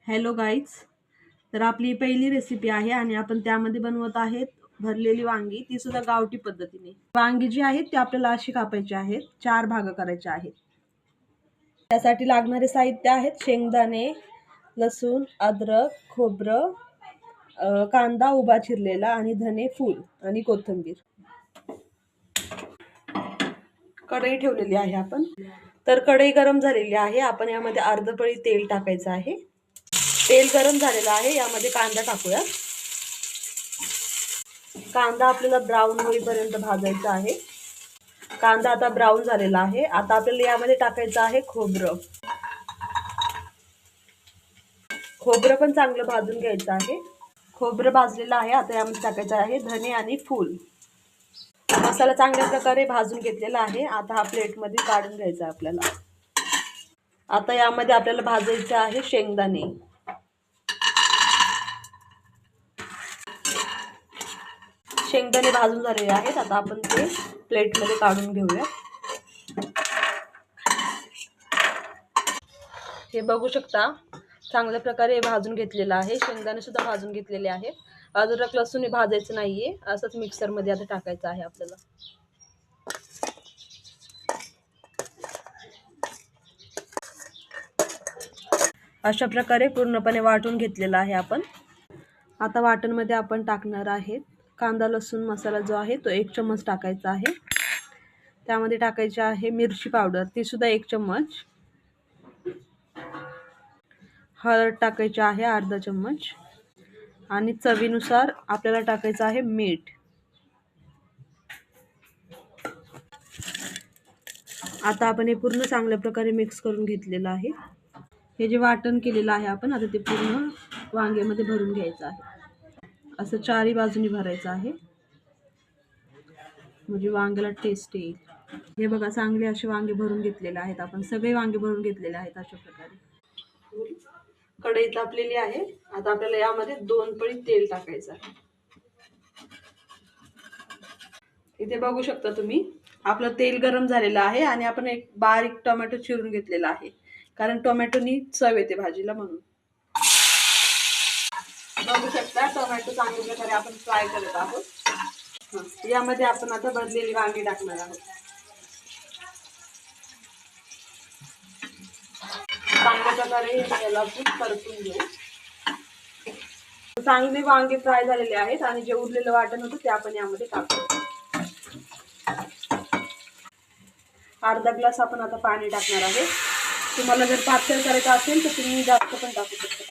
Hello guys, तर आपली पहिली रेसिपी आहे आणि आपण त्यामध्ये बनवत आहेत भरलेली वांगी, ती सुद्धा गावठी पद्धतीने. वांगी जी आहेत ती आपल्याला अशी कापायची आहेत, 4 भाग करायचे आहेत. त्यासाठी लागणारे साहित्य आहेत शेंगदाणे, लसूण, अद्रक, खोबरं, कांदा उभा चिरलेला आणि धने, फूल आणि कोथिंबीर. कढई ठेवलेली आहे आपण. तर कढई गरम झालेली आहे. आपण यामध्ये अर्ध पळी तेल टाकायचं आहे. तेल गरम झालेलं आहे, यामध्ये कांदा टाकूया. कांदा आपल्याला ब्राऊन होईपर्यंत भाजायचा आहे. कांदा आता ब्राऊन झालेला आहे. आता आपल्याला यामध्ये टाकायचं आहे खोबरं. खोबरं पण चांगलं भाजून घ्यायचं आहे. खोबरं भाजलेलं आहे. आता यामध्ये टाकायचं आहे धने आणि फूल. मसाला चांगल्या प्रकारे भाजून घेतलेला आहे. आता हा प्लेटमध्ये काढून घ्यायचा आपल्याला. आता यामध्ये आपल्याला भाजायचे आहे शेंगदाणे. शेंगदाणे भाजून झालेले आहेत. आता आपण ते प्लेटमध्ये काढून घेऊया. हे बघू शकता, चांगल्या प्रकारे भाजून घेतलेलं आहे. शेंगदाणे सुद्धा भाजून घेतलेले आहेत. अद्रक लसूण भाजायचं नाहीये, असंच मिक्सर मध्ये आता टाकायचं आहे आपल्याला. अशा प्रकारे पूर्णपणे वाटून घेतलेलं आहे आपण. आता वाटणमध्ये आपण टाकणार आहेत कांदा लसूण मसाला जो आहे तो 1 चम्मच टाकायचा आहे. त्यामध्ये टाकायची आहे मिरची पावडर, ती सुद्धा 1 चम्मच. हळद टाकायची आहे अर्धा चम्मच आणि चवीनुसार आपल्याला टाकायचं आहे मीठ. आता आपण हे पूर्ण चांगल्या प्रकारे मिक्स करून घेतलेलं आहे. हे जे वाटण केलेलं आहे आपण, आता ते पूर्ण वांग्यामध्ये भरून घ्यायचं आहे. असं चारही बाजूनी भरायचं आहे, म्हणजे वांग्याला टेस्ट येईल. हे बघा, चांगले असे वांगे भरून घेतलेले आहेत आपण. सगळे वांगे भरून घेतलेले आहेत अशा प्रकारे. कढई तापलेली आहे. आता आपल्याला यामध्ये 2 पळी तेल टाकायचं आहे. इथे बघू शकता तुम्ही, आपलं तेल गरम झालेलं आहे आणि आपण एक बारीक टोमॅटो चिरून घेतलेला आहे, कारण टोमॅटोनी चव येते भाजीला म्हणून. बघू शकता, टोमॅटो चांगल्या प्रकारे आपण फ्राय करत आहोत. यामध्ये आपण आता भरलेली वांगी टाकणार आहोत. चांगल्या प्रकारे याला आपण परतून घेऊ. चांगले वांगे फ्राय झालेले आहेत आणि जे उरलेलं वाटण होतं ते आपण यामध्ये टाकू. अर्धा ग्लास आपण आता पाणी टाकणार आहे. तुम्हाला जर पातळ करायचं असेल तर तुम्ही जास्त पण टाकू शकता.